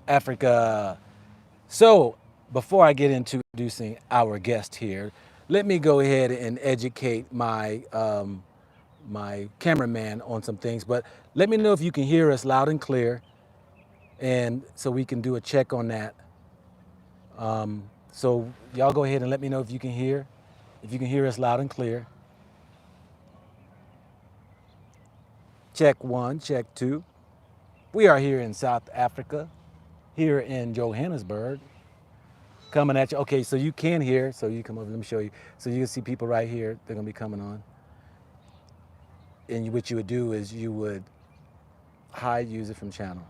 Africa. So, before I get into introducing our guest here, let me go ahead and educate my cameraman on some things. But let me know if you can hear us loud and clear, and so we can do a check on that. So y'all go ahead and let me know if you can hear us loud and clear. Check one, check two. We are here in South Africa, here in Johannesburg, coming at you. Okay, so you can hear, so you come over, let me show you. So you can see people right here, they're gonna be coming on. And what you would do is you would hide user from channel,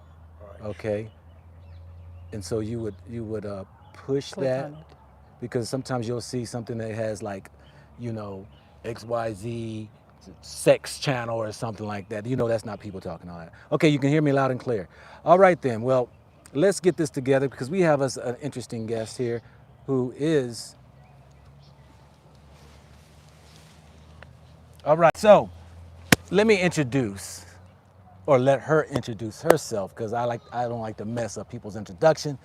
okay? And so you would push Click that, on it. because sometimes you'll see something that has like, XYZ sex channel or something like that. That's not people talking all that. Okay, you can hear me loud and clear. All right then, well, let's get this together because we have us an interesting guest here who is, all right, so let me introduce, or let her introduce herself, because I don't like to mess up people's introduction.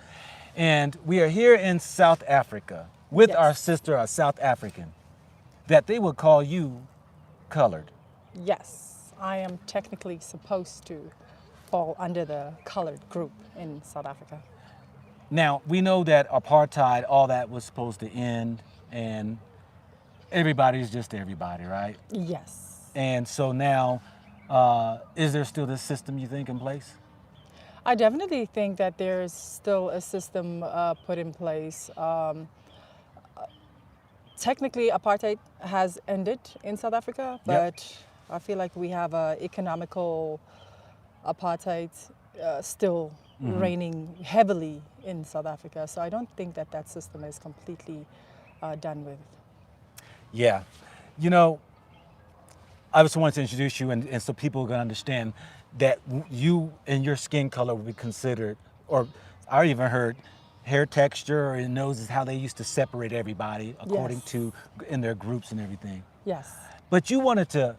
And we are here in South Africa with our Yes. sister, a South African, that they would call you colored. Yes, I am technically supposed to fall under the colored group in South Africa. Now, we know that apartheid, all that was supposed to end, and everybody's just everybody, right? Yes. And so now, is there still this system, you think, in place? I definitely think that there's still a system put in place. Technically, apartheid has ended in South Africa, Yep. but I feel like we have a economical apartheid still reigning heavily in South Africa. So I don't think that that system is completely done with. Yeah. You know, I just wanted to introduce you, and so people can understand that you and your skin color would be considered, or I even heard hair texture or nose is how they used to separate everybody according Yes. to in their groups and everything. Yes. But you wanted to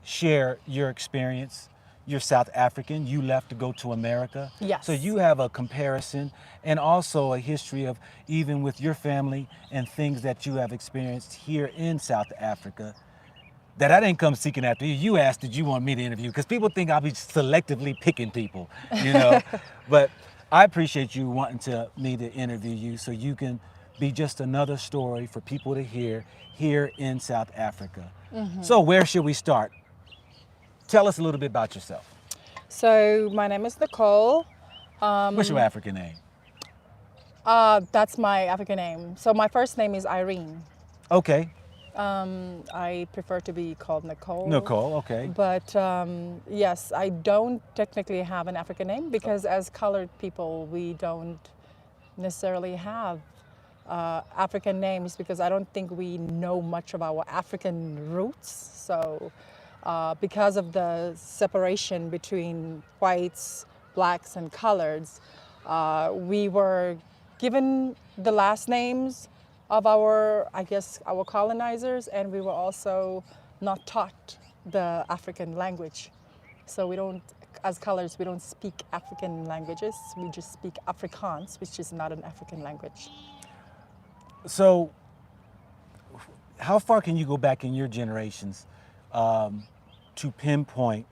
share your experience. You're South African. You left to go to America. Yes. So you have a comparison and also a history of even with your family and things that you have experienced here in South Africa that I didn't come seeking after you. You asked, did you want me to interview? Because people think I'll be selectively picking people, you know. But I appreciate you wanting me to interview you so you can be just another story for people to hear here in South Africa. So where should we start? Tell us a little bit about yourself. So my name is Nicole. What's your African name? That's my African name. So my first name is Irene. Okay, I prefer to be called Nicole. Nicole, okay. But yes, I don't technically have an African name because as colored people, we don't necessarily have African names because I don't think we know much of our African roots. So because of the separation between whites, blacks, and coloreds, we were given the last names of our, I guess, our colonizers, and we were also not taught the African language. So we don't, as colors, we don't speak African languages. We just speak Afrikaans, which is not an African language. So how far can you go back in your generations to pinpoint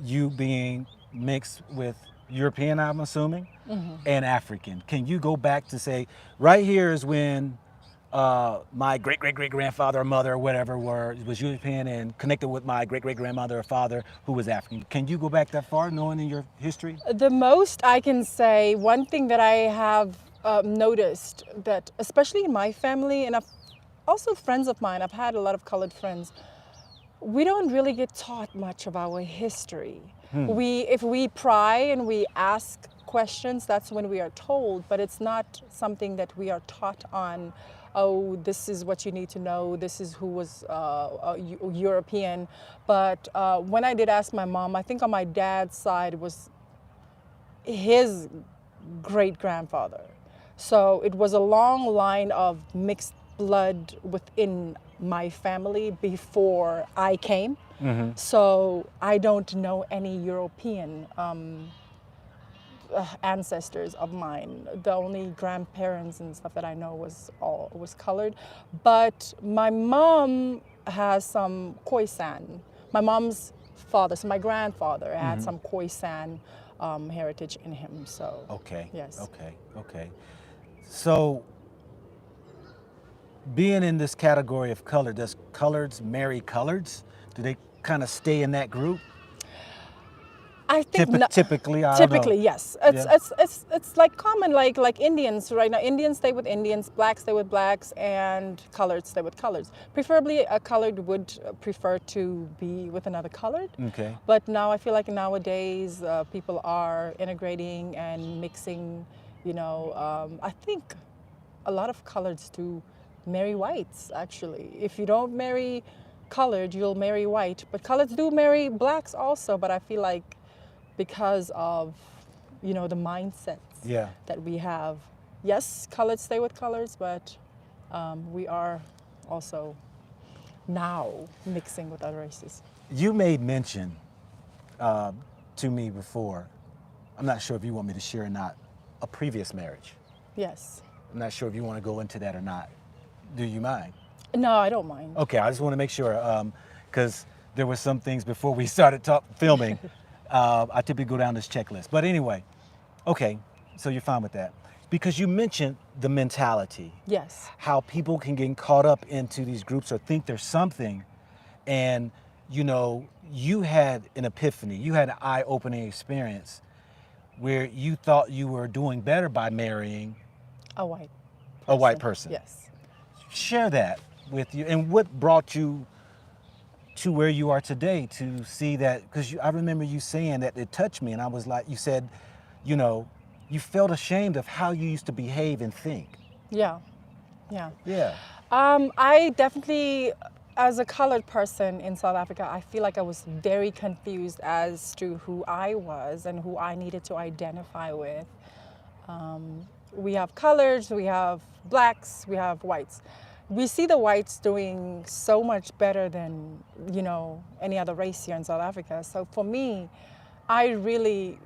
you being mixed with European, I'm assuming, and African? Can you go back to say, right here is when my great-great-great-grandfather or mother or whatever was European and connected with my great-great-grandmother or father who was African? Can you go back that far, knowing in your history? The most I can say, one thing that I have noticed that, especially in my family, and also friends of mine, I've had a lot of colored friends, we don't really get taught much of our history. If we pry and we ask questions, that's when we are told, but it's not something that we are taught on. Oh, this is what you need to know. This is who was European. But when I did ask my mom, I think on my dad's side was his great-grandfather. So it was a long line of mixed blood within my family before I came. So I don't know any European ancestors of mine. The only grandparents and stuff that I know was colored. But my mom has some Khoisan. My mom's father, so my grandfather had some Khoisan heritage in him. So Okay. yes. Okay. So, being in this category of color, does coloreds marry coloreds? Do they kind of stay in that group? I think Typically, I don't know. typically, yes. Yeah. It's like common, like Indians right now. Indians stay with Indians, blacks stay with blacks, and coloreds stay with coloreds. Preferably, a colored would prefer to be with another colored. Okay. But now I feel like nowadays people are integrating and mixing. I think a lot of coloreds do marry whites. Actually, if you don't marry colored, you'll marry white. But coloreds do marry blacks also. But I feel like because of the mindsets Yeah. that we have. Yes, coloreds stay with colors, but we are also now mixing with other races. You made mention to me before, I'm not sure if you want me to share or not, a previous marriage. Yes. I'm not sure if you want to go into that or not. Do you mind? No, I don't mind. Okay, I just want to make sure, because there were some things before we started filming. I typically go down this checklist. But anyway, okay, so you're fine with that. Because you mentioned the mentality. Yes. How people can get caught up into these groups or think there's something. And, you had an epiphany. You had an eye-opening experience where you thought you were doing better by marrying A white person. a white person. Yes. Share that with you. And what brought you to where you are today to see that? Because I remember you saying that it touched me, and I was like, you said, you felt ashamed of how you used to behave and think. Yeah. Yeah. I definitely, as a colored person in South Africa, I feel like I was very confused as to who I was and who I needed to identify with. We have coloreds, we have blacks, we have whites. We see the whites doing so much better than, any other race here in South Africa. So for me, I really,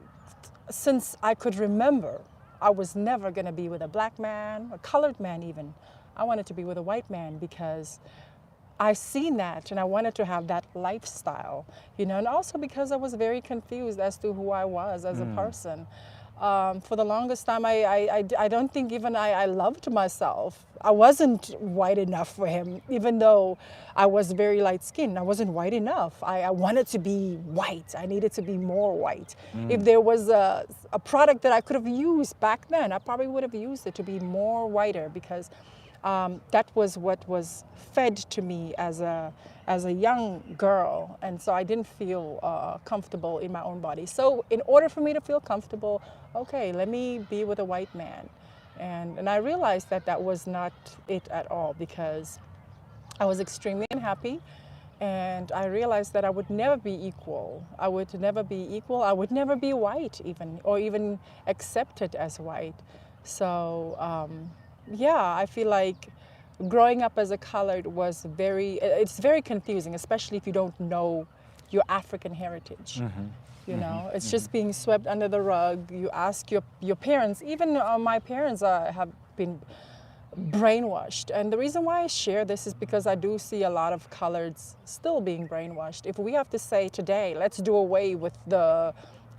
since I could remember, I was never going to be with a black man, a colored man even. I wanted to be with a white man because I seen that and I wanted to have that lifestyle, and also because I was very confused as to who I was as a person. For the longest time, I don't think even I loved myself. I wasn't white enough for him, even though I was very light skinned. I wasn't white enough. I wanted to be white. I needed to be more white. If there was a product that I could have used back then, I probably would have used it to be more whiter because that was what was fed to me as a young girl, and so I didn't feel comfortable in my own body. So in order for me to feel comfortable, okay, let me be with a white man. And I realized that was not it at all because I was extremely unhappy, and I realized that I would never be equal. I would never be equal. I would never be white even, or even accepted as white. So I feel like growing up as a colored was it's very confusing, especially if you don't know your African heritage. It's just being swept under the rug. You ask your parents, even my parents have been brainwashed. And the reason why I share this is because I do see a lot of coloreds still being brainwashed. If we have to say today, let's do away with the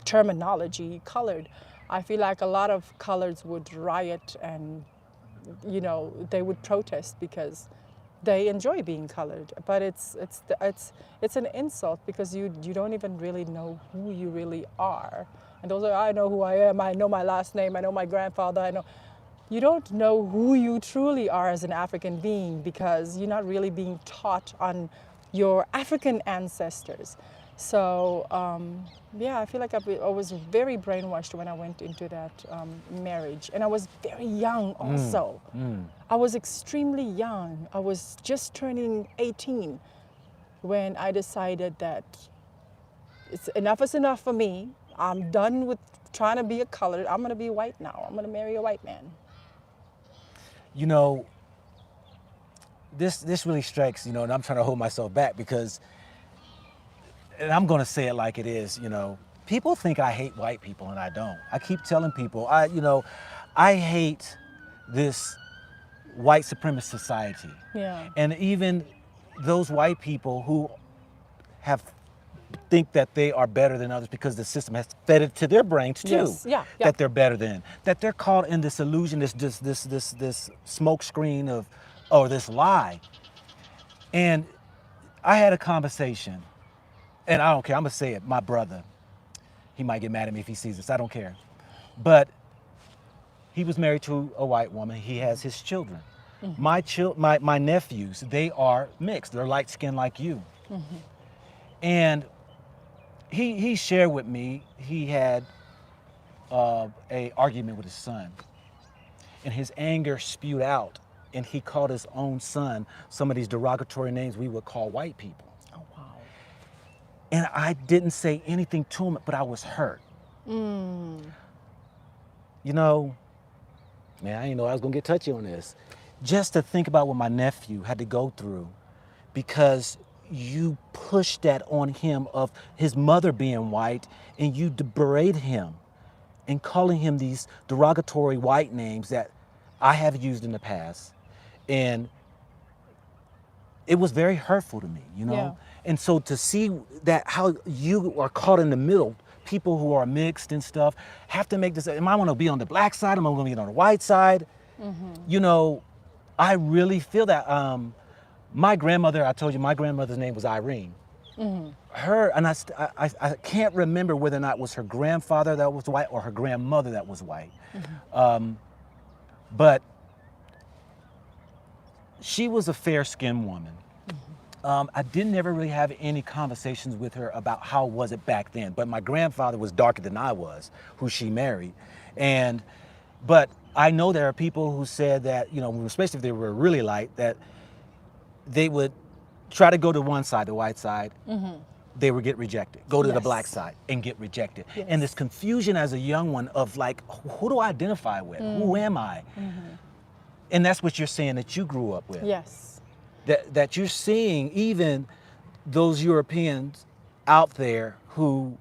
terminology colored, I feel like a lot of coloreds would riot and they would protest because they enjoy being colored. But it's an insult because you don't even really know who you really are. And those are, I know who I am, I know my last name, I know my grandfather, I know. You don't know who you truly are as an African being because you're not really being taught on your African ancestors. So I feel like I was very brainwashed when I went into that marriage. And I was very young also. I was extremely young. I was just turning 18 when I decided that enough is enough for me. I'm done with trying to be a colored. I'm going to be white now. I'm going to marry a white man. This really strikes, and I'm trying to hold myself back because, and I'm going to say it like it is, people think I hate white people, and I don't. I keep telling people, I hate this white supremacist society. Yeah. And even those white people who think that they are better than others because the system has fed it to their brains too. Yes. Yeah. That they're better than. That they're caught in this illusion, this smoke screen of, or this lie. And I had a conversation, and I don't care, I'm gonna say it, my brother, he might get mad at me if he sees this, I don't care. But he was married to a white woman, he has his children. Mm-hmm. My nephews, they are mixed, they're light skinned like you. Mm-hmm. And he shared with me, he had a argument with his son, and his anger spewed out, and he called his own son some of these derogatory names we would call white people. Oh, wow. And I didn't say anything to him, but I was hurt. You know, man, I didn't know I was gonna get touchy on this. Just to think about what my nephew had to go through because you pushed that on him of his mother being white, and you berate him and calling him these derogatory white names that I have used in the past. And it was very hurtful to me, you know? Yeah. And so to see that how you are caught in the middle, people who are mixed and stuff have to make this, am I wanna be on the black side? Am I gonna be on the white side? Mm-hmm. You know, I really feel that. My grandmother, I told you, my grandmother's name was Irene. Mm-hmm. Her, and I can't remember whether or not it was her grandfather that was white or her grandmother that was white. Mm-hmm. But she was a fair-skinned woman. Mm-hmm. I didn't ever really have any conversations with her about how was it back then, but my grandfather was darker than I was, who she married. But I know there are people who said that, you know, especially if they were really light, that they would try to go to one side, the white side, mm-hmm. they would get rejected. Go to the black side and get rejected. Yes. And this confusion as a young one of like, who do I identify with? Mm. Who am I? Mm-hmm. And that's what you're saying that you grew up with. Yes. That you're seeing even those Europeans out there who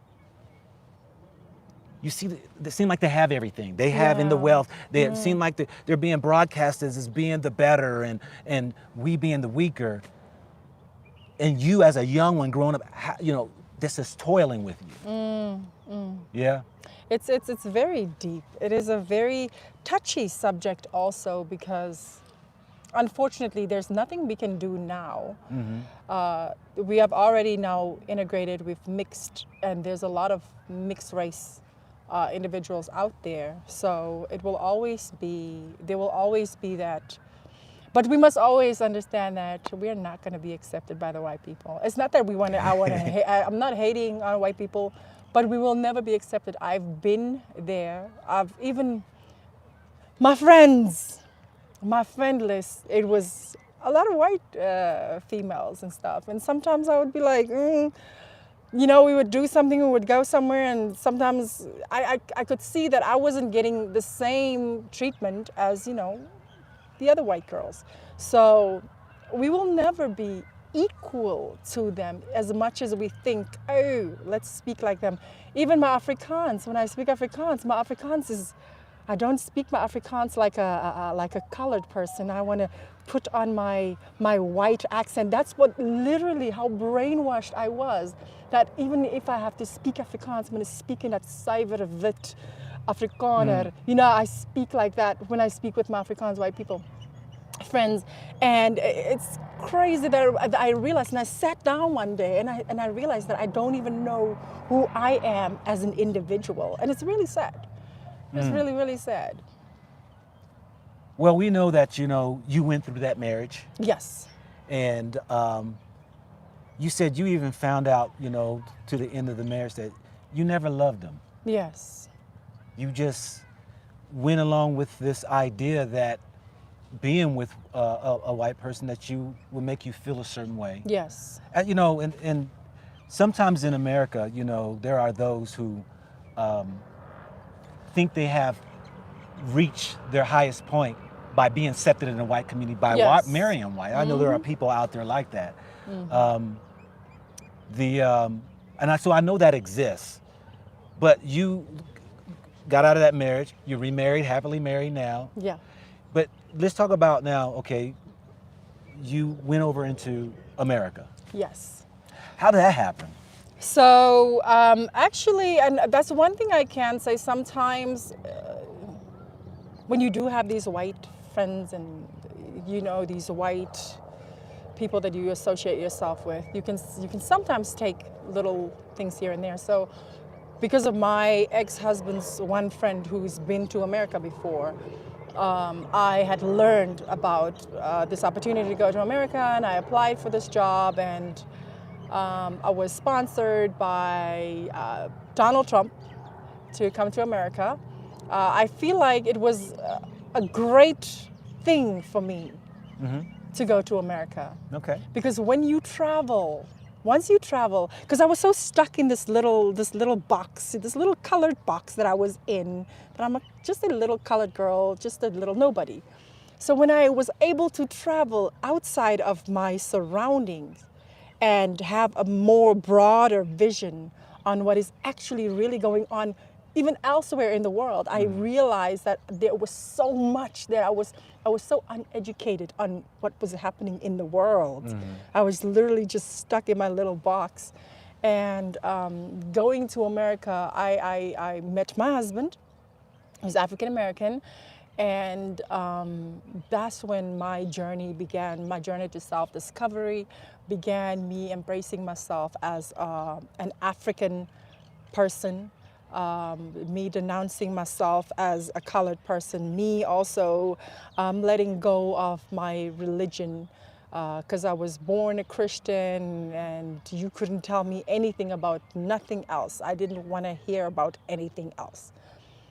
you see, they seem like they have everything. They have in the wealth. They seem like they're being broadcasted as being the better and we being the weaker. And you as a young one growing up, you know, this is toiling with you. Yeah? It's very deep. It is a very touchy subject also because unfortunately there's nothing we can do now. Mm-hmm. We have already now integrated, we've mixed, and there's a lot of mixed race individuals out there. So it will always be, there will always be that. But we must always understand that we're not going to be accepted by the white people. It's not that we want to, I'm not hating on white people, but we will never be accepted. I've been there. I've even, my friend list, it was a lot of white females and stuff. And sometimes I would be like, you know, we would do something, we would go somewhere, and sometimes I could see that I wasn't getting the same treatment as, you know, the other white girls. So we will never be equal to them as much as we think, oh, let's speak like them. Even my Afrikaans, when I speak Afrikaans, my Afrikaans is, I don't speak my Afrikaans like a colored person. I want to put on my white accent. That's what literally how brainwashed I was. That even if I have to speak Afrikaans, I'm going to speak in that suiwer wit Afrikaner. You know, I speak like that when I speak with my Afrikaans white people friends. And it's crazy that I realized, and I sat down one day and I realized that I don't even know who I am as an individual. And it's really sad. It's really, really sad. Well, we know that, you know, you went through that marriage. Yes. And you said you even found out, you know, to the end of the marriage that you never loved him. Yes. You just went along with this idea that being with a white person that you would make you feel a certain way. Yes. You know, and sometimes in America, you know, there are those who think they have reached their highest point by being accepted in the white community, by marrying white. I know there are people out there like that. Mm-hmm. So I know that exists, But you got out of that marriage. You're remarried, happily married now. Yeah. But let's talk about now, okay, you went over into America. Yes. How did that happen? So actually, and that's one thing I can say. Sometimes when you do have these white friends and these white people that you associate yourself with, you can sometimes take little things here and there. So because of my ex-husband's one friend who's been to America before, I had learned about this opportunity to go to America, and I applied for this job, and I was sponsored by Donald Trump to come to America. I feel like it was a great thing for me to go to America. Okay. Because when you travel, once you travel, because I was so stuck in this little box, this little colored box that I was in, that I'm just a little colored girl, just a little nobody. So when I was able to travel outside of my surroundings and have a more broader vision on what is actually really going on even elsewhere in the world, I realized that there was so much there. I was so uneducated on what was happening in the world. I was literally just stuck in my little box. And going to America, I met my husband, who's African American, and that's when my journey began. My journey to self-discovery began, me embracing myself as an African person, me denouncing myself as a colored person, me also letting go of my religion, because I was born a Christian and you couldn't tell me anything about nothing else. I didn't want to hear about anything else.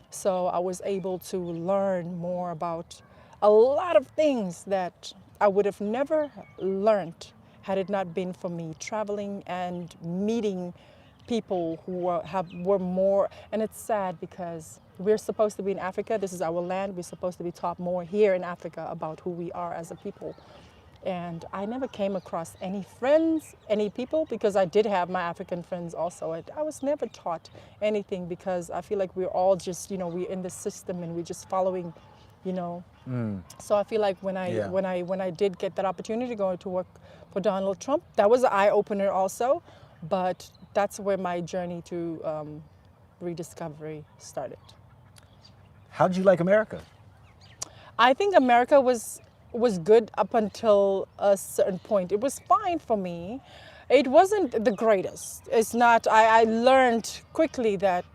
So I was able to learn more about a lot of things that I would have never learned had it not been for me traveling and meeting people who were more, and it's sad because we're supposed to be in Africa. This is our land. We're supposed to be taught more here in Africa about who we are as a people. And I never came across any friends, any people, because I did have my African friends also. I was never taught anything because I feel like we're all just, we're in the system and we're just following, So I feel like when I did get that opportunity to go to work for Donald Trump, that was an eye-opener also. But that's where my journey to rediscovery started. How did you like America? I think America was good up until a certain point. It was fine for me. It wasn't the greatest. It's not. I learned quickly that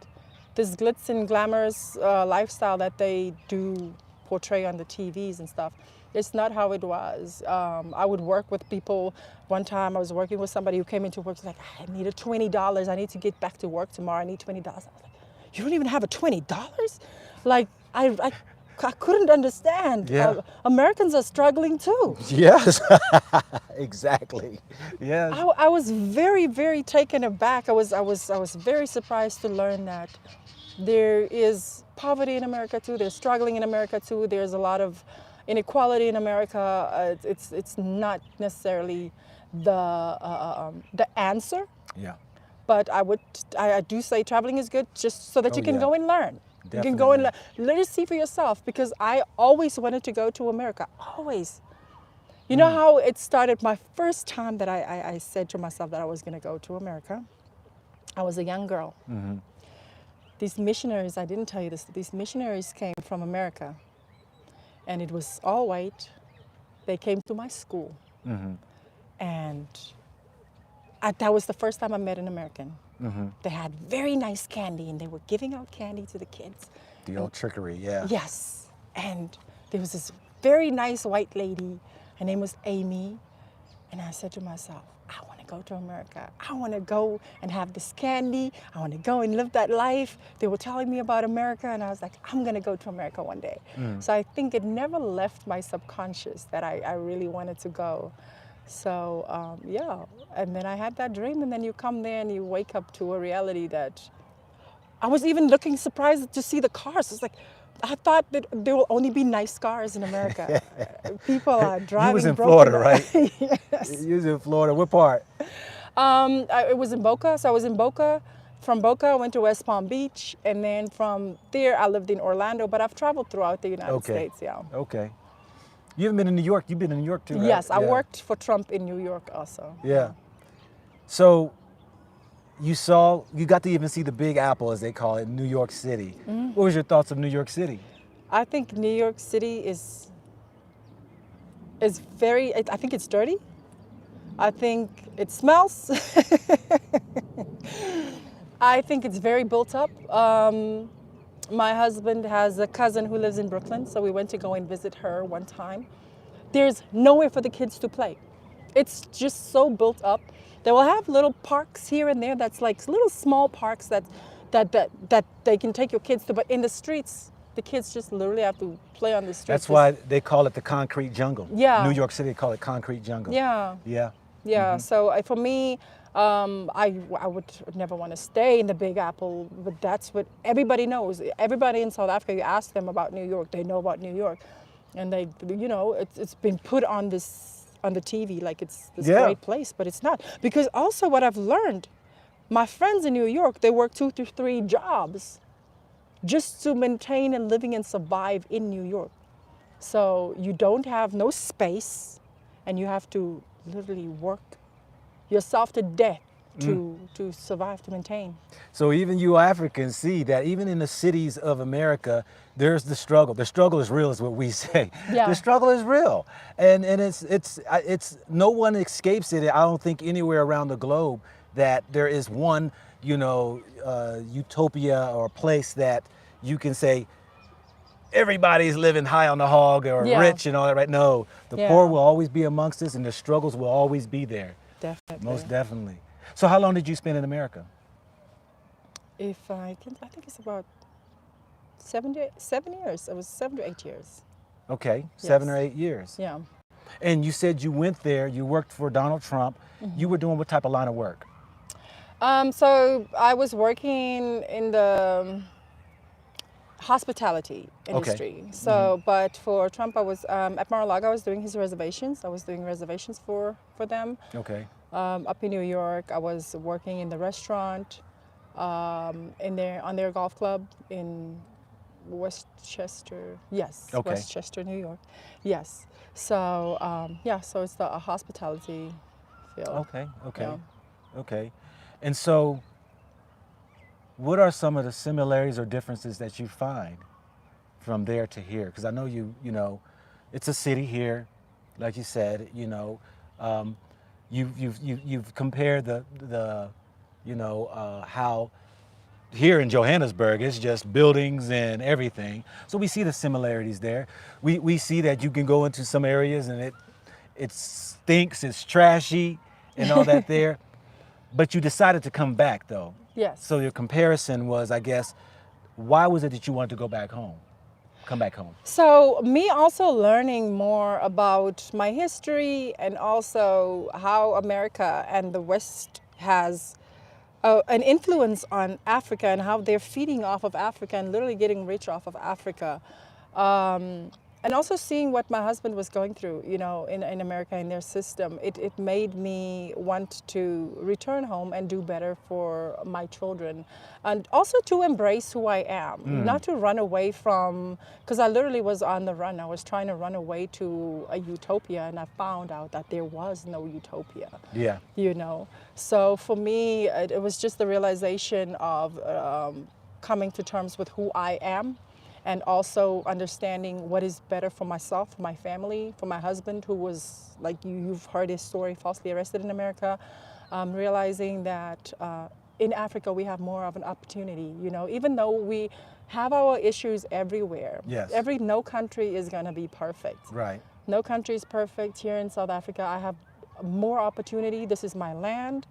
this glitz and glamorous lifestyle that they do portray on the TVs and stuff, it's not how it was. I would work with people. One time I was working with somebody who came into work, was like, I needed $20. I need to get back to work tomorrow. I need $20. I was like, you don't even have a $20? Like, I couldn't understand. Yeah. Americans are struggling too. Yes, exactly. Yes. I was very, very taken aback. I was very surprised to learn that there is poverty in America too. There's struggling in America too. There's a lot of inequality in America. It's not necessarily the answer. Yeah. But I do say traveling is good just so that you can go and learn. Definitely. You can go and let it see for yourself, because I always wanted to go to America, always. You know how it started? My first time that I said to myself that I was going to go to America, I was a young girl. These missionaries, I didn't tell you this, these missionaries came from America, and it was all white. They came to my school, and that was the first time I met an American. They had very nice candy, and they were giving out candy to the kids. The old trickery, yeah. Yes. And there was this very nice white lady. Her name was Amy. And I said to myself, I want to go to America. I want to go and have this candy. I want to go and live that life. They were telling me about America, and I was like, I'm going to go to America one day. So I think it never left my subconscious that I really wanted to go. So, yeah, and then I had that dream, and then you come there and you wake up to a reality that I was even looking surprised to see the cars. It's like, I thought that there will only be nice cars in America. People are driving. You was in broken. Florida, right? Yes. You was in Florida. What part? It was in Boca, so I was in Boca. From Boca, I went to West Palm Beach, and then from there, I lived in Orlando. But I've traveled throughout the United States. Yeah. Okay. You haven't been in New York. You've been in New York too, right? Yes, I Yeah. worked for Trump in New York also. Yeah. So you got to even see the Big Apple, as they call it, in New York City. What was your thoughts of New York City? I think New York City is very. I think it's dirty. I think it smells. I think it's very built up. My husband has a cousin who lives in Brooklyn, so we went to go and visit her one time. There's nowhere for the kids to play. It's just so built up. They will have little parks here and there that's like little small parks that they can take your kids to, but in the streets, the kids just literally have to play on the streets. That's why they call it the concrete jungle. Yeah. New York City, they call it concrete jungle. Yeah. Yeah. Yeah, so for me, I would never want to stay in the Big Apple, but that's what everybody knows. Everybody in South Africa, you ask them about New York, they know about New York. And they, it's been put on the TV like it's this great place, but it's not. Because also what I've learned, my friends in New York, they work 2 to 3 jobs just to maintain and living and survive in New York. So you don't have no space, and you have to literally work yourself to death to survive, to maintain. So even you Africans see that even in the cities of America, there's the struggle. The struggle is real, is what we say. Yeah. The struggle is real, and it's no one escapes it. I don't think anywhere around the globe that there is one utopia or place that you can say everybody's living high on the hog or rich and all that, right? No, the poor will always be amongst us, and the struggles will always be there. Definitely. Most definitely. So how long did you spend in America? I think it's about 7 years. It was 7 to 8 years. Okay, 7 or 8 years. Yeah. And you said you went there, you worked for Donald Trump. You were doing what type of line of work? So I was working in the hospitality industry. So, but for Trump, I was at Mar-a-Lago. I was doing his reservations. I was doing reservations for them. Okay. Up in New York, I was working in the restaurant, on their golf club in Westchester. Yes, Okay. Westchester, New York. Yes. So so it's the hospitality field. Okay. Yeah. Okay. And so, what are some of the similarities or differences that you find from there to here? Because I know it's a city here, like you said. You've compared the how here in Johannesburg it's just buildings and everything. So we see the similarities there. We see that you can go into some areas and it stinks, it's trashy, and all that there. But you decided to come back though. Yes. So your comparison was, I guess, why was it that you wanted to go back home? Come back home. So me also learning more about my history and also how America and the West has an influence on Africa and how they're feeding off of Africa and literally getting rich off of Africa. And also seeing what my husband was going through, in America, in their system, it made me want to return home and do better for my children. And also to embrace who I am, not to run away from, because I literally was on the run. I was trying to run away to a utopia, and I found out that there was no utopia. Yeah. So for me, it was just the realization of coming to terms with who I am, and also understanding what is better for myself, for my family, for my husband, who was, like you've heard his story, falsely arrested in America. Realizing that in Africa we have more of an opportunity, even though we have our issues everywhere. Yes. No country is gonna be perfect. Right. No country is perfect. Here in South Africa, I have more opportunity. This is my land.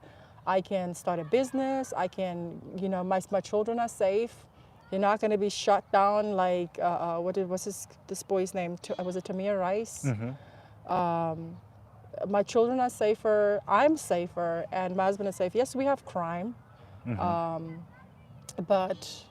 I can start a business. I can, my children are safe. They're not going to be shut down like, what's this boy's name? Was it Tamir Rice? My children are safer, I'm safer, and my husband is safe. Yes, we have crime, but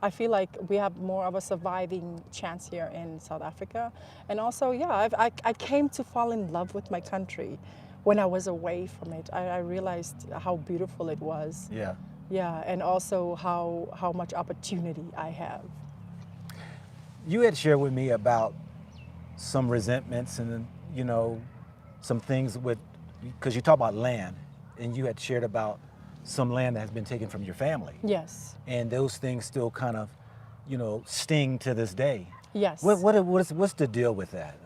I feel like we have more of a surviving chance here in South Africa. And also, I came to fall in love with my country when I was away from it. I realized how beautiful it was. Yeah. Yeah, and also how much opportunity I have. You had shared with me about some resentments and, you know, some things with, because you talk about land, and you had shared about some land that has been taken from your family. Yes. And those things still kind of, you know, sting to this day. Yes. What's the deal with that?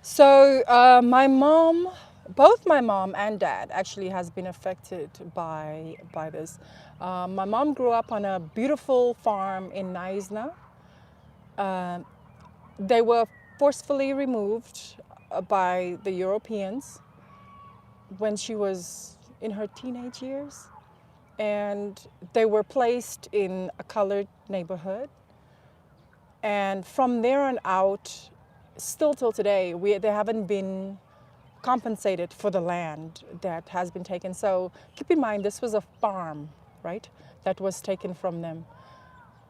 So my mom, both my mom and dad actually has been affected by this. My mom grew up on a beautiful farm in Naizna. They were forcefully removed by the Europeans when she was in her teenage years, and they were placed in a colored neighborhood. And from there on out, still till today, they haven't been compensated for the land that has been taken. So keep in mind, this was a farm, right, that was taken from them.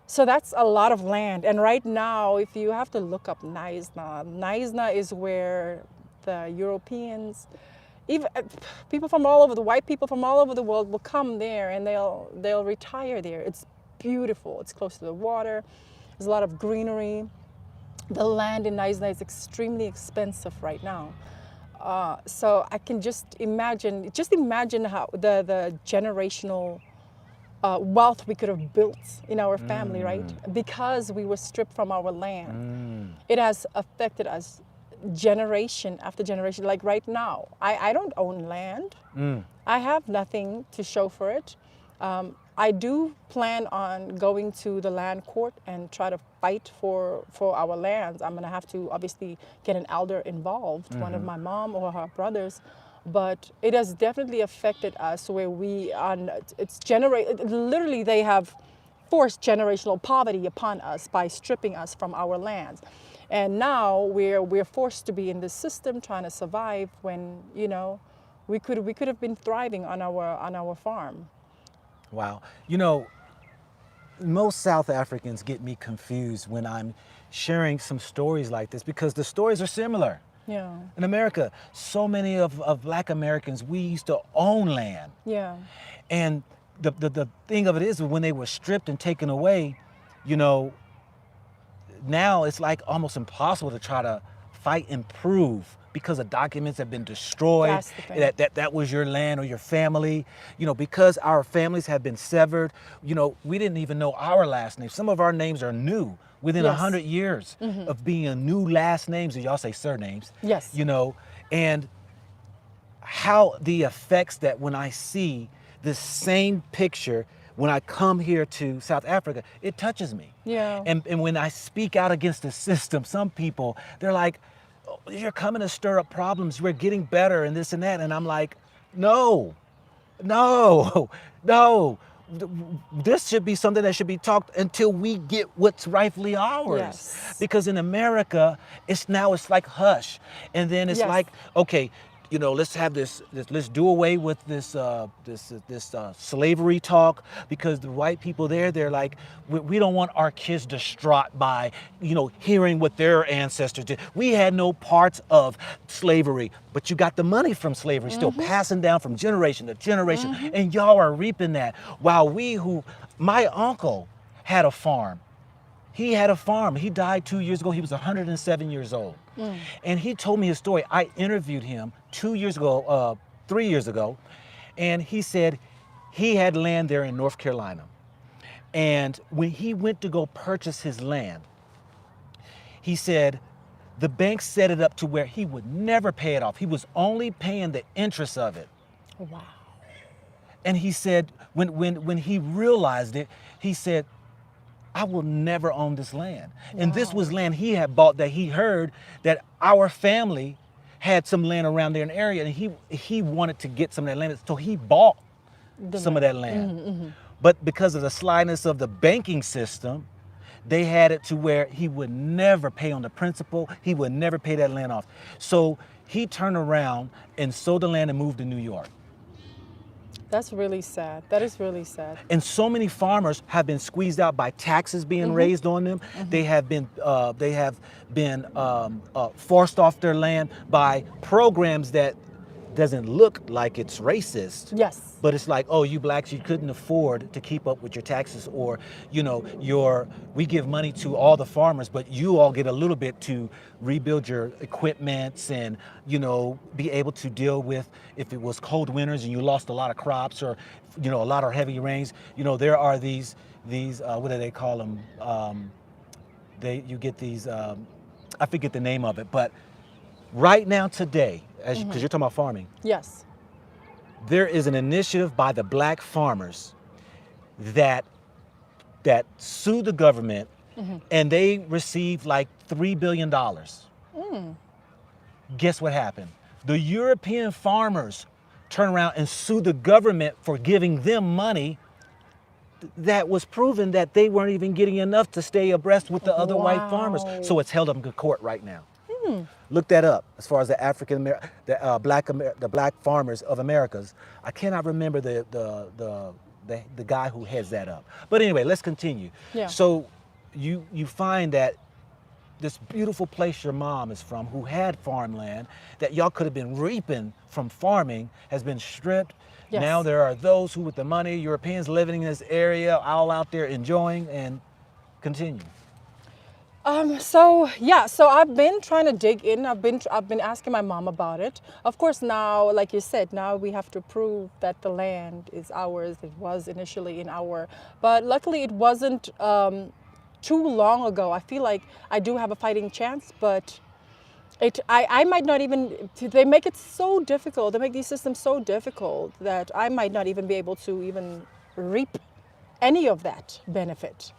So that's a lot of land. And right now, if you have to look up Naizna is where the Europeans, even people from all over, the white people from all over the world will come there and they'll retire there. It's beautiful. It's close to the water. There's a lot of greenery. The land in Naizna is extremely expensive right now. So I can just imagine how the generational wealth we could have built in our family, right? Because we were stripped from our land. It has affected us generation after generation. Like right now, I don't own land. I have nothing to show for it. I do plan on going to the land court and try to fight for our lands. I'm going to have to obviously get an elder involved, one of my mom or her brothers. But it has definitely affected us where literally they have forced generational poverty upon us by stripping us from our lands. And now we're forced to be in this system trying to survive when, you know, we could have been thriving on our farm. Wow. You know, most South Africans get me confused when I'm sharing some stories like this because the stories are similar. Yeah. In America, so many of Black Americans, we used to own land. Yeah. And the thing of it is when they were stripped and taken away, you know, now it's like almost impossible to try to fight and prove because the documents have been destroyed. That's the thing. That was your land or your family. You know, because our families have been severed, you know, we didn't even know our last name. Some of our names are new within 100 years of being a new last names, or y'all say surnames. Yes. You know, and how the effects that when I see this same picture when I come here to South Africa, it touches me. Yeah. And when I speak out against the system, some people, they're like, oh, you're coming to stir up problems, we're getting better and this and that. And I'm like, no. This should be something that should be talked until we get what's rightfully ours. Yes. Because in America, it's like hush. And then it's like, okay, you know, let's have let's do away with this slavery talk, because the white people they're like, we don't want our kids distraught by, you know, hearing what their ancestors did. We had no parts of slavery, but you got the money from slavery still passing down from generation to generation, and y'all are reaping that. While my uncle had a farm. He had a farm. He died 2 years ago. He was 107 years old. And he told me his story. I interviewed him 3 years ago, and he said he had land there in North Carolina. And when he went to go purchase his land, he said the bank set it up to where he would never pay it off. He was only paying the interest of it. Wow. And he said when he realized it, he said, I will never own this land. Wow. And this was land he had bought that he heard that our family had some land around there in the area, and he wanted to get some of that land, so he bought some of that land. But because of the slyness of the banking system, they had it to where he would never pay on the principal, he would never pay that land off. So he turned around and sold the land and moved to New York. That's really sad. That is really sad. And so many farmers have been squeezed out by taxes being raised on them. They have been forced off their land by programs that doesn't look like it's racist. Yes. But it's like, oh, you blacks, you couldn't afford to keep up with your taxes, or, you know, we give money to all the farmers, but you all get a little bit to rebuild your equipments and, you know, be able to deal with if it was cold winters and you lost a lot of crops, or, you know, a lot of heavy rains. You know, there are these what do they call them? You get these, I forget the name of it, but right now today, because you're talking about farming, Yes. there is an initiative by the black farmers that sued the government, and they received like $3 billion. Guess what happened? The European farmers turned around and sued the government for giving them money that was proven that they weren't even getting enough to stay abreast with the other white farmers. So it's held up in court right now. Look that up. As far as the black farmers of Americas, I cannot remember the guy who heads that up. But anyway, let's continue. Yeah. So you find that this beautiful place your mom is from, who had farmland that y'all could have been reaping from farming, has been stripped. Yes. Now there are those who, with the money, Europeans living in this area, all out there enjoying, and continue. So I've been trying to dig in. I've been asking my mom about it. Of course, now, like you said, now we have to prove that the land is ours. It was initially in our, but luckily it wasn't too long ago. I feel like I do have a fighting chance, but I might not even, they make it so difficult. They make these systems so difficult that I might not even be able to even reap any of that benefit.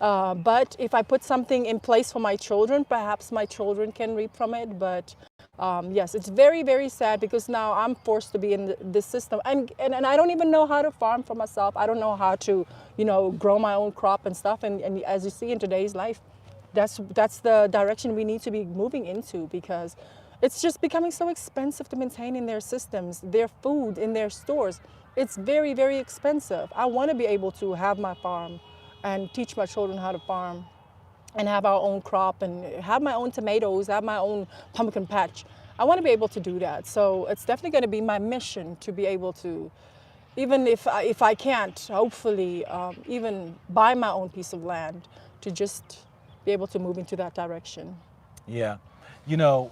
But if I put something in place for my children, perhaps my children can reap from it. But yes, it's very, very sad, because now I'm forced to be in this system, and I don't even know how to farm for myself. I don't know how to, you know, grow my own crop and stuff. And as you see in today's life, that's the direction we need to be moving into, because it's just becoming so expensive to maintain in their systems, their food in their stores. It's very, very expensive. I want to be able to have my farm and teach my children how to farm and have our own crop and have my own tomatoes, have my own pumpkin patch. I want to be able to do that. So it's definitely going to be my mission to be able to, even if I can't, hopefully, even buy my own piece of land, to just be able to move into that direction. Yeah, you know,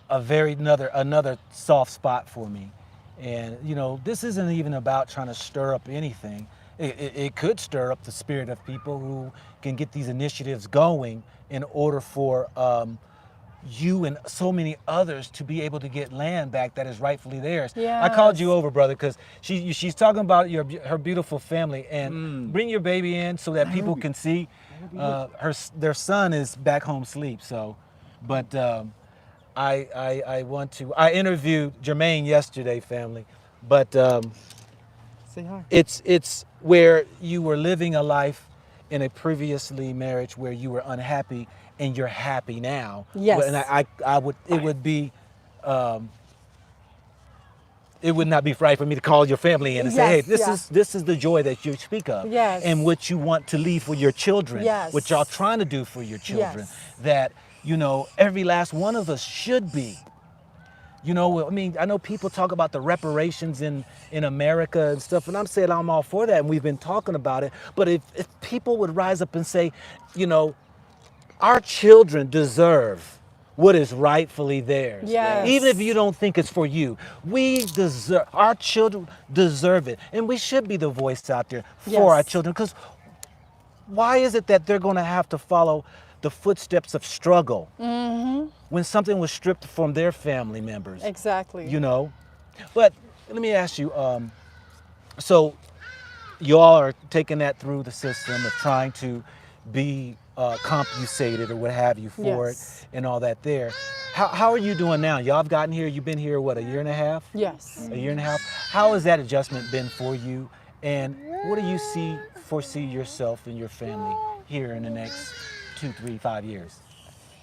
another soft spot for me, and you know, this isn't even about trying to stir up anything. It could stir up the spirit of people who can get these initiatives going in order for you and so many others to be able to get land back that is rightfully theirs. Yes. I called you over, brother, because she's talking about her beautiful family, and bring your baby in so that people can see. Their son is back home asleep. So, but I interviewed Jermaine yesterday, family, but Say hi. it's where you were living a life in a previously marriage where you were unhappy, and you're happy now. Yes. And it would not be right for me to call your family in and say, hey, this is the joy that you speak of. Yes. And what you want to leave for your children. Yes. What y'all trying to do for your children. Yes. That, you know, every last one of us should be. You know, I mean, I know people talk about the reparations in America and stuff, and I'm saying I'm all for that, and we've been talking about it. But if people would rise up and say, you know, our children deserve what is rightfully theirs. Yes. Even if you don't think it's for you, our children deserve it. And we should be the voice out there for our children, because why is it that they're going to have to follow the footsteps of struggle when something was stripped from their family members? Exactly. You know? But let me ask you, so you all are taking that through the system of trying to be compensated or what have you for it and all that there. How are you doing now? Y'all have gotten here, you've been here, what, a year and a half? Yes. A year and a half? How has that adjustment been for you? And what do you foresee yourself and your family here in the next 2, 3, 5 years?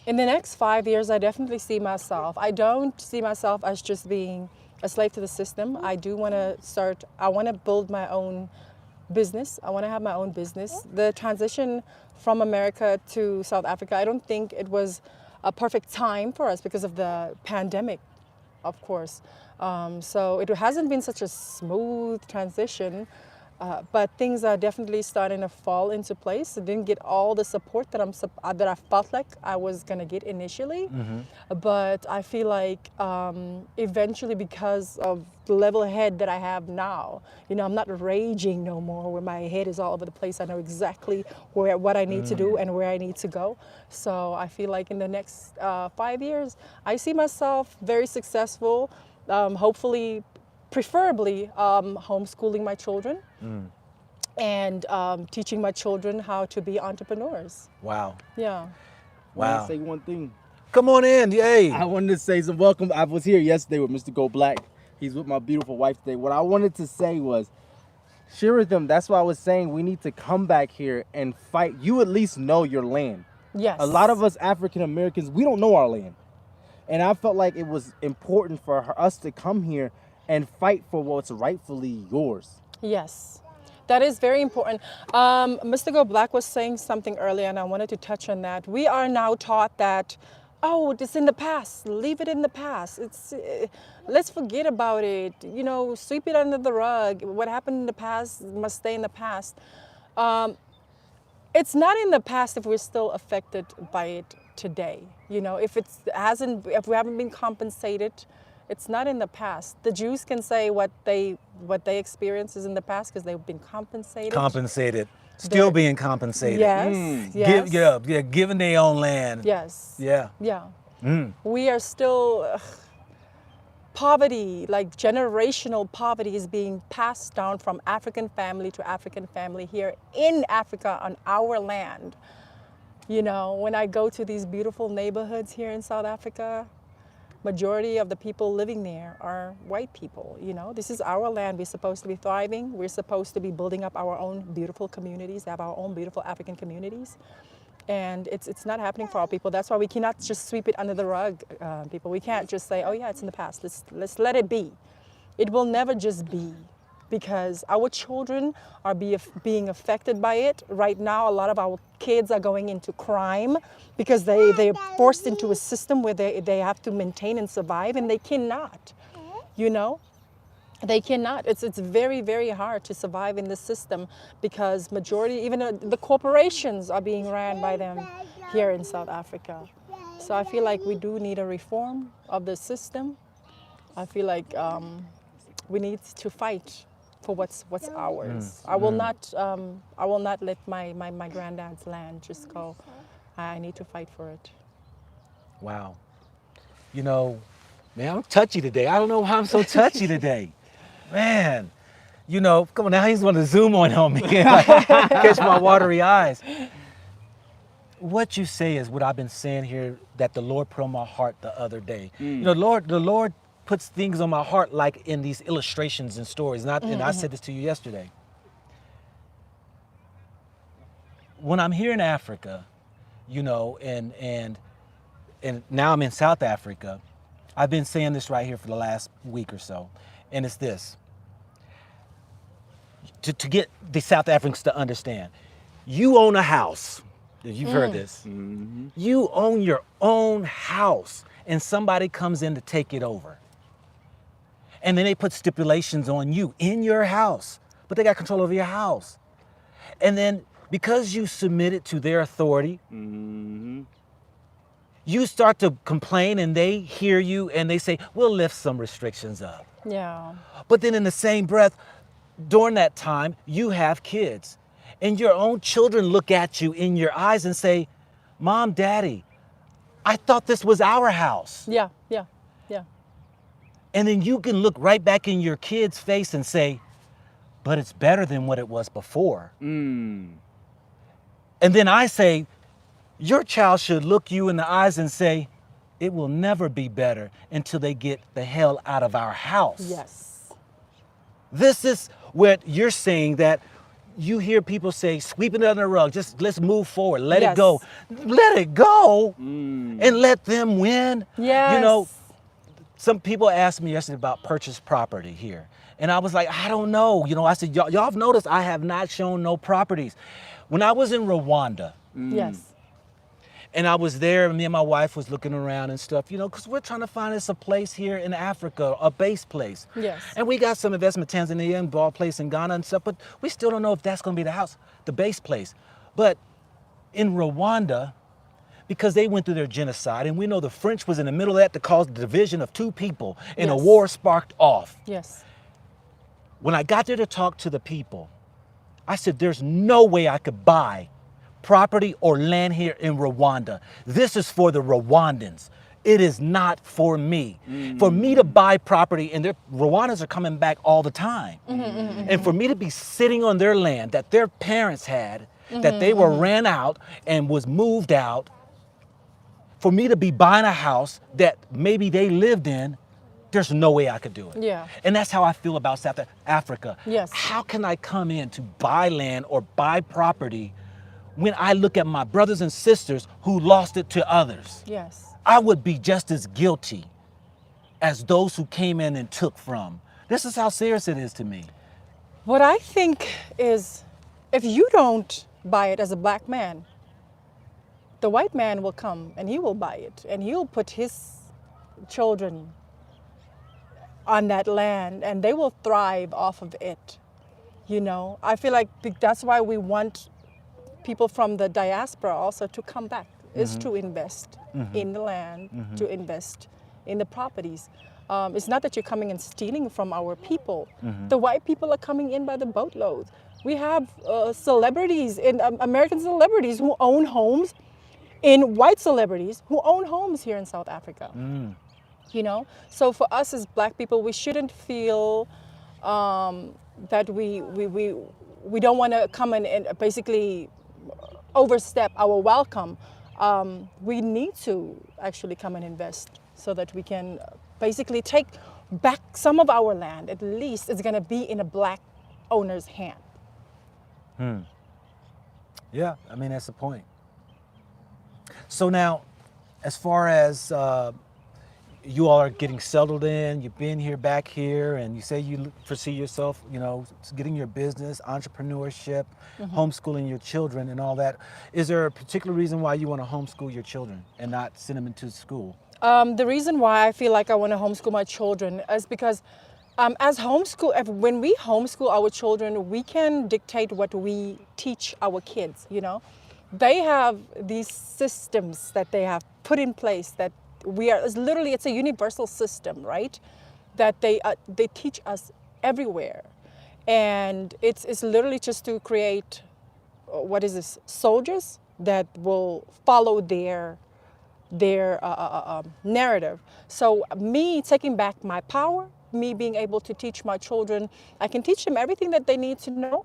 In the next 5 years, I definitely see myself. I don't see myself as just being a slave to the system. I want to build my own business. I want to have my own business. The transition from America to South Africa, I don't think it was a perfect time for us because of the pandemic. of course. So it hasn't been such a smooth transition, but things are definitely starting to fall into place. I didn't get all the support that that I felt like I was gonna get initially, but I feel like eventually, because of the level head that I have now, I'm not raging no more, where my head is all over the place. I know exactly what I need to do and where I need to go. So I feel like in the next 5 years, I see myself very successful. Hopefully, preferably homeschooling my children and teaching my children how to be entrepreneurs. Wow. Yeah. Wow. Wow. Say one thing. Come on in. Yay. I wanted to say some welcome. I was here yesterday with Mr. Go Black. He's with my beautiful wife today. What I wanted to say was, share with them. That's why I was saying we need to come back here and fight. You at least know your land. Yes. A lot of us African Americans, we don't know our land. And I felt like it was important for us to come here and fight for what's rightfully yours. Yes, that is very important. Mr. Go Black was saying something earlier, and I wanted to touch on that. We are now taught that, oh, it's in the past. Leave it in the past. Let's forget about it. Sweep it under the rug. What happened in the past must stay in the past. It's not in the past if we're still affected by it today. If we haven't been compensated, it's not in the past. The Jews can say what they experienced is in the past because they've been compensated. Still being compensated. Yes. Yes. Given their own land. Yes. Yeah. Yeah. We are still poverty, like generational poverty, is being passed down from African family to African family here in Africa on our land. When I go to these beautiful neighborhoods here in South Africa, majority of the people living there are white people. This is our land. We're supposed to be thriving. We're supposed to be building up our own beautiful communities, have our own beautiful African communities. And it's not happening for our people. That's why we cannot just sweep it under the rug, people. We can't just say, oh yeah, it's in the past. Let's let it be. It will never just be, because our children are being affected by it. Right now, a lot of our kids are going into crime because they're forced into a system where they have to maintain and survive, and they cannot, They cannot. It's very, very hard to survive in this system because majority, even the corporations are being ran by them here in South Africa. So I feel like we do need a reform of the system. I feel like we need to fight for what's ours. I will not let my granddad's land just go. I need to fight for it. Wow. Man, I'm touchy today. I don't know why I'm so touchy today. Man, come on now, he's want to zoom on me, catch my watery eyes. What you say is what I've been saying here, that the Lord put on my heart the other day. The Lord puts things on my heart like in these illustrations and stories. And I said this to you yesterday. When I'm here in Africa, and now I'm in South Africa, I've been saying this right here for the last week or so. And it's this, to get the South Africans to understand, you own a house. You've heard this. Mm-hmm. You own your own house and somebody comes in to take it over. And then they put stipulations on you in your house, but they got control over your house. And then because you submitted to their authority, you start to complain and they hear you and they say, we'll lift some restrictions up. Yeah. But then in the same breath, during that time, you have kids. And your own children look at you in your eyes and say, Mom, Daddy, I thought this was our house. Yeah. And then you can look right back in your kid's face and say, but it's better than what it was before. And then I say, your child should look you in the eyes and say, it will never be better until they get the hell out of our house. Yes. This is what you're saying, that you hear people say, sweep it under the rug, just let's move forward, let it go. Let it go and let them win. Yes. Some people asked me yesterday about purchased property here. And I was like, I don't know. I said, y'all have noticed I have not shown no properties. When I was in Rwanda, Yes. And I was there, and me and my wife was looking around and stuff, you know, because we're trying to find us a place here in Africa, a base place. Yes. And we got some investment in Tanzania and ball place in Ghana and stuff, but we still don't know if that's going to be the house, the base place. But in Rwanda, because they went through their genocide, and we know the French was in the middle of that to cause the division of two people, and a Yes. war sparked off. Yes. When I got there to talk to the people, I said, there's no way I could buy property or land here in Rwanda. This is for the Rwandans. It is not for me. For me to buy property, and Rwandans are coming back all the time. And for me to be sitting on their land that their parents had, that they were ran out and was moved out, for me to be buying a house that maybe they lived in, there's no way I could do it. Yeah. And that's how I feel about South Africa. Yes. How can I come in to buy land or buy property when I look at my brothers and sisters who lost it to others? Yes. I would be just as guilty as those who came in and took from. This is how serious it is to me. What I think is, if you don't buy it as a black man, the white man will come and he will buy it, and he'll put his children on that land, and they will thrive off of it. You know, I feel like that's why we want people from the diaspora also to come back, is to invest in the land, to invest in the properties. It's not that you're coming and stealing from our people. The white people are coming in by the boatloads. We have celebrities, American celebrities who own homes, in white celebrities who own homes here in South Africa. You know, so for us as black people, we shouldn't feel that we don't want to come in and basically overstep our welcome. We need to actually come and invest so that we can basically take back some of our land. At least it's going to be in a black owner's hand. Yeah, I mean, that's the point. So now, as far as you all are getting settled in, you've been here, back here, and you say you foresee yourself, you know, getting your business, entrepreneurship, homeschooling your children and all that. Is there a particular reason why you want to homeschool your children and not send them into school? The reason why I feel like I want to homeschool my children is because when we homeschool our children, we can dictate what we teach our kids, you know. They have these systems that they have put in place that it's a universal system, right? That they teach us everywhere. And it's literally just to create, soldiers that will follow their narrative. So me taking back my power, me being able to teach my children, I can teach them everything that they need to know,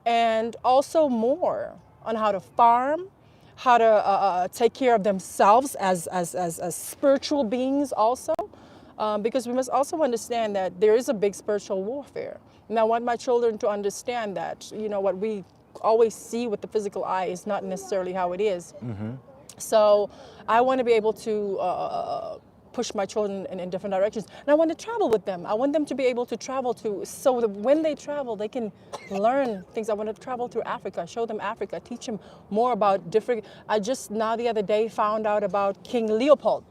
and also more on how to farm, how to take care of themselves as spiritual beings also, because we must also understand that there is a big spiritual warfare. And I want my children to understand that, you know, what we always see with the physical eye is not necessarily how it is. So I want to be able to push my children in different directions. And I want to travel with them. I want them to be able to travel so that when they travel, they can learn things. I want to travel through Africa, show them Africa, teach them more about different. I just now the other day found out about King Leopold.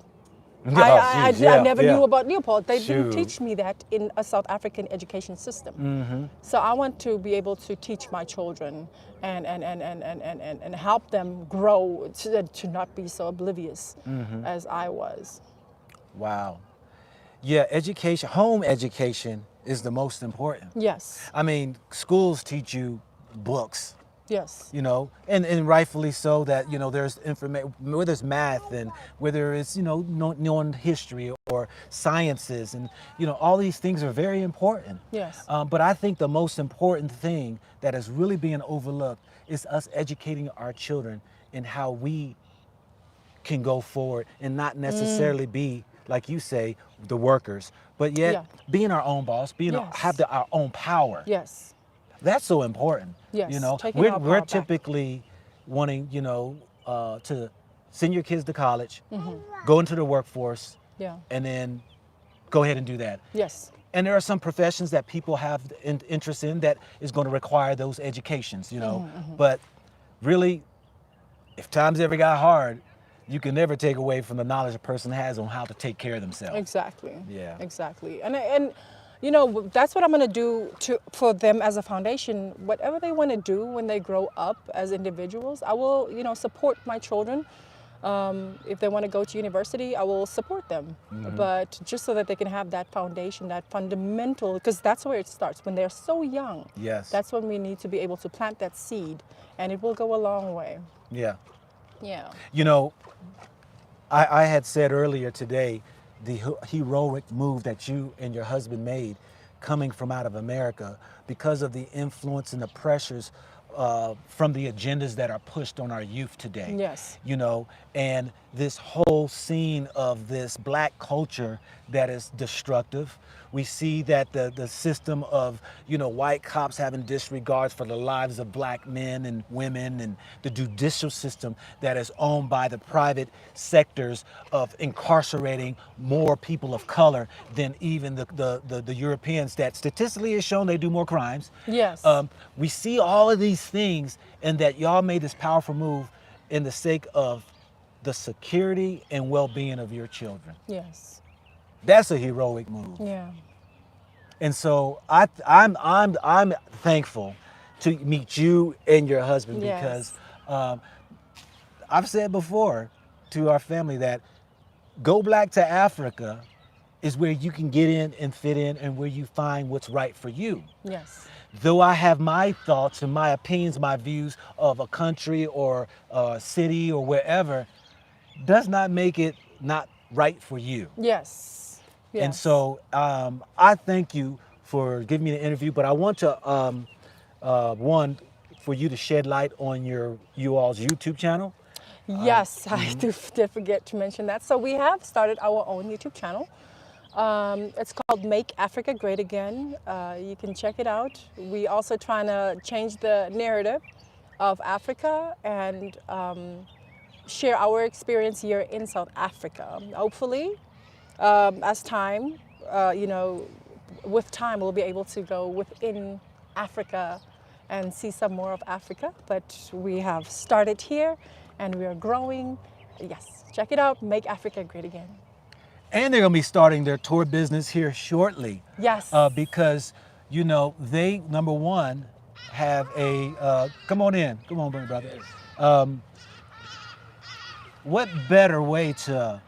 I never knew about Leopold. They didn't teach me that in a South African education system. So I want to be able to teach my children and help them grow to not be so oblivious as I was. Wow. Yeah, education, home education is the most important. Yes. I mean, schools teach you books, Yes. you know, and rightfully so that, you know, there's information, whether it's math and whether it's, you know, knowing history or sciences, and, you know, all these things are very important. Yes. But I think the most important thing that is really being overlooked is us educating our children in how we can go forward and not necessarily be, like you say, the workers, but yet being our own boss, our own power. Yes. That's so important. Yes, You know, taking our power we're back. typically wanting, you know, to send your kids to college, go into the workforce, Yeah. and then go ahead and do that. Yes. And there are some professions that people have interest in that is going to require those educations, you know. But really, if times ever got hard, you can never take away from the knowledge a person has on how to take care of themselves. Exactly. Yeah. Exactly. And you know, that's what I'm going to do for them as a foundation. Whatever they want to do when they grow up as individuals, I will, you know, support my children. If they want to go to university, I will support them. But just so that they can have that foundation, that fundamental, because that's where it starts. When they're so young, Yes. that's when we need to be able to plant that seed, and it will go a long way. Yeah. Yeah. You know, I had said earlier today the heroic move that you and your husband made coming from out of America because of the influence and the pressures from the agendas that are pushed on our youth today. Yes. You know, and this whole scene of this black culture that is destructive. We see that the system of, you know, white cops having disregards for the lives of black men and women, and the judicial system that is owned by the private sectors of incarcerating more people of color than even the Europeans that statistically is shown they do more crimes. Yes. We see all of these things, and that y'all made this powerful move in the sake of the security and well-being of your children. Yes. That's a heroic move. Yeah. And so I'm thankful to meet you and your husband Yes. because I've said before to our family that Go Black to Africa is where you can get in and fit in and where you find what's right for you. Yes. Though I have my thoughts and my opinions, my views of a country or a city or wherever, does not make it not right for you. Yes. Yes. And so I thank you for giving me the interview, but I want to, one, for you to shed light on you all's YouTube channel. Yes, I did forget to mention that. So we have started our own YouTube channel. It's called Make Africa Great Again. You can check it out. We also trying to change the narrative of Africa and share our experience here in South Africa. Hopefully, as time, you know, with time, we'll be able to go within Africa and see some more of Africa. But we have started here and we are growing. Yes, check it out, Make Africa Great Again. And they're going to be starting their tour business here shortly. Yes. Because, you know, they, number one, have a, come on in. Come on, brother. What better way to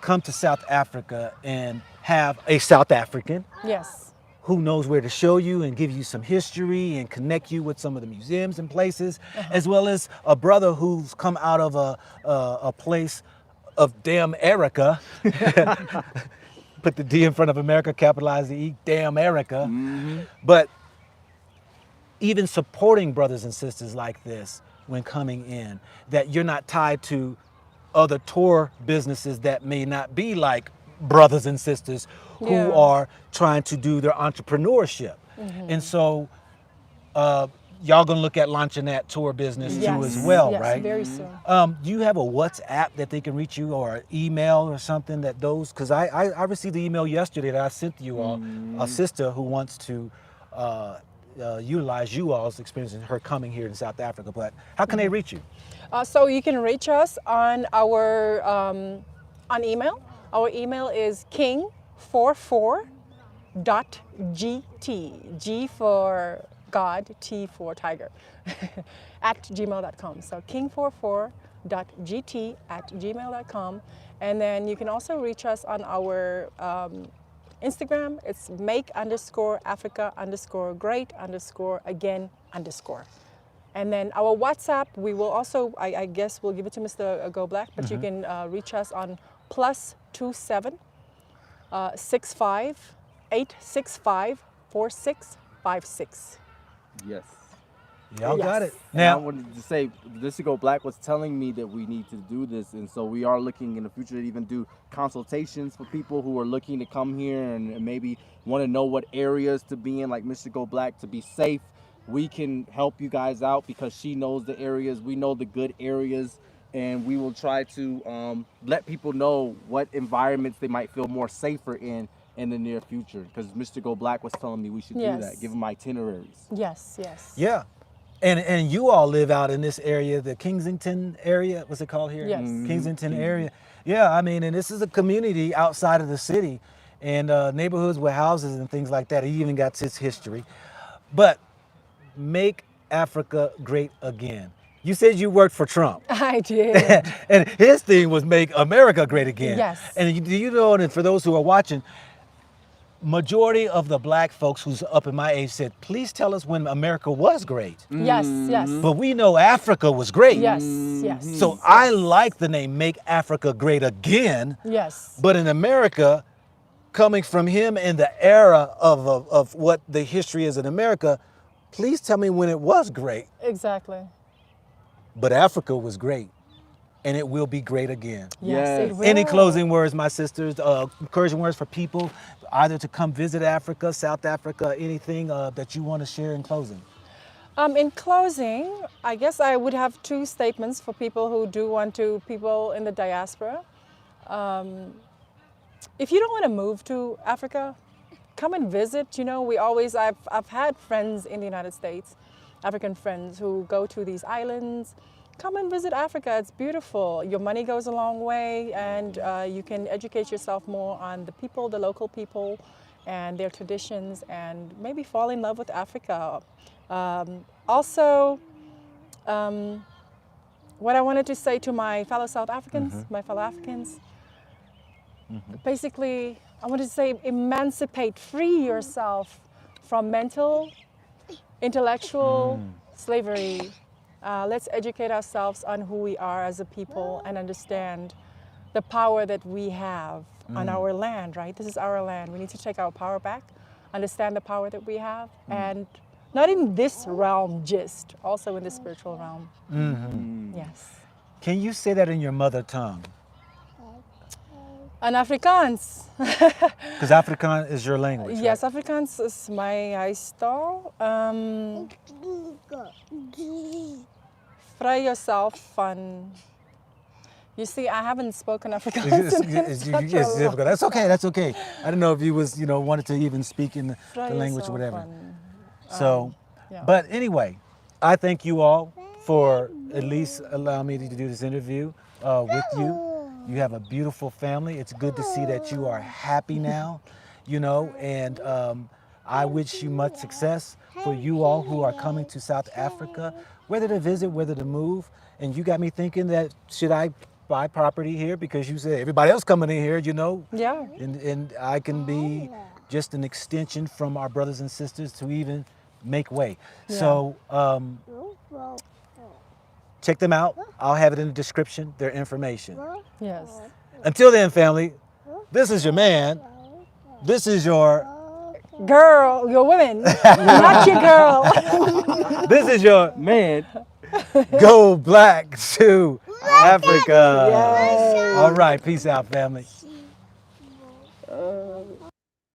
come to South Africa and have a South African Yes. who knows where to show you and give you some history and connect you with some of the museums and places, as well as a brother who's come out of a place of damn Erica. Put the D in front of America, capitalize the E, damn Erica. But even supporting brothers and sisters like this when coming in, that you're not tied to other tour businesses that may not be like brothers and sisters who Yeah. are trying to do their entrepreneurship. And so y'all gonna look at launching that tour business too as well, yes, right? very soon. Do you have a WhatsApp that they can reach you, or an email or something that those, because I received the email yesterday that I sent to you all, a sister who wants to utilize you all's experience in her coming here in South Africa, but how can they reach you? So you can reach us on our on email. Our email is king44.gt, G for God, T for tiger, at gmail.com. So king44.gt at gmail.com. And then you can also reach us on our Instagram. It's make_Africa_great_again_. And then our WhatsApp, we will also, I guess we'll give it to Mr. Go Black, but you can reach us on +27 65 865 4656. Yes. Y'all got Yes. it. And I Now, wanted to say, Mr. Go Black was telling me that we need to do this, and so we are looking in the future to even do consultations for people who are looking to come here and maybe want to know what areas to be in, like Mr. Go Black, to be safe. We can help you guys out because she knows the areas, we know the good areas, and we will try to let people know what environments they might feel more safer in the near future. Because Mr. Go Black was telling me we should do Yes. that, give them itineraries. Yes, yes. yeah. And you all live out in this area, the Kensington area. What's it called here? Yes. Kensington area. Yeah, I mean, and this is a community outside of the city, and neighborhoods with houses and things like that. It even got its history. But make Africa great again. You said you worked for Trump. I did. And his thing was make America great again. Yes. And do you know, and for those who are watching, majority of the black folks who's up in my age said, please tell us when America was great. Yes, yes. But we know Africa was great. Yes, yes. So I like the name Make Africa Great Again. Yes. But in America, coming from him in the era of what the history is in America, please tell me when it was great. Exactly. But Africa was great, and it will be great again. Yes, it Yes. will. Any closing words, my sisters, encouraging words for people, either to come visit Africa, South Africa, anything that you want to share in closing? In closing, I guess I would have two statements for people who do want to, people in the diaspora. If you don't want to move to Africa, come and visit. You know, I've had friends in the United States, African friends who go to these islands. Come and visit Africa. It's beautiful. Your money goes a long way, and you can educate yourself more on the people, the local people, and their traditions, and maybe fall in love with Africa. Also, what I wanted to say to my fellow South Africans, my fellow Africans, basically, I wanted to say emancipate, free yourself from mental, intellectual slavery. Let's educate ourselves on who we are as a people and understand the power that we have on our land, right? This is our land. We need to take our power back, understand the power that we have, and not in this realm just, also in the spiritual realm. Yes. Can you say that in your mother tongue? En Afrikaans. Because Afrikaans is your language. Yes, Afrikaans is my huistaal. Vry yourself van. You see, I haven't spoken Afrikaans in such a It's long difficult. That's okay. That's okay. I didn't know if you was, wanted to even speak in the Vry language or yourself whatever. van. So, yeah. but anyway, I thank you all for at least allowing me to do this interview with you. You have a beautiful family. It's good to see that you are happy now, and I wish you much success for you all who are coming to South Africa, whether to visit, whether to move. And you got me thinking that should I buy property here, because you said everybody else coming in here, Yeah. and I can be just an extension from our brothers and sisters to even make way. Yeah. So check them out. I'll have it in the description, their information. Yes. Until then, family, this is your man. This is your, Girl, you're women, not your girl. this is your Man. Go Black to Africa. Yes. All right, peace out, family.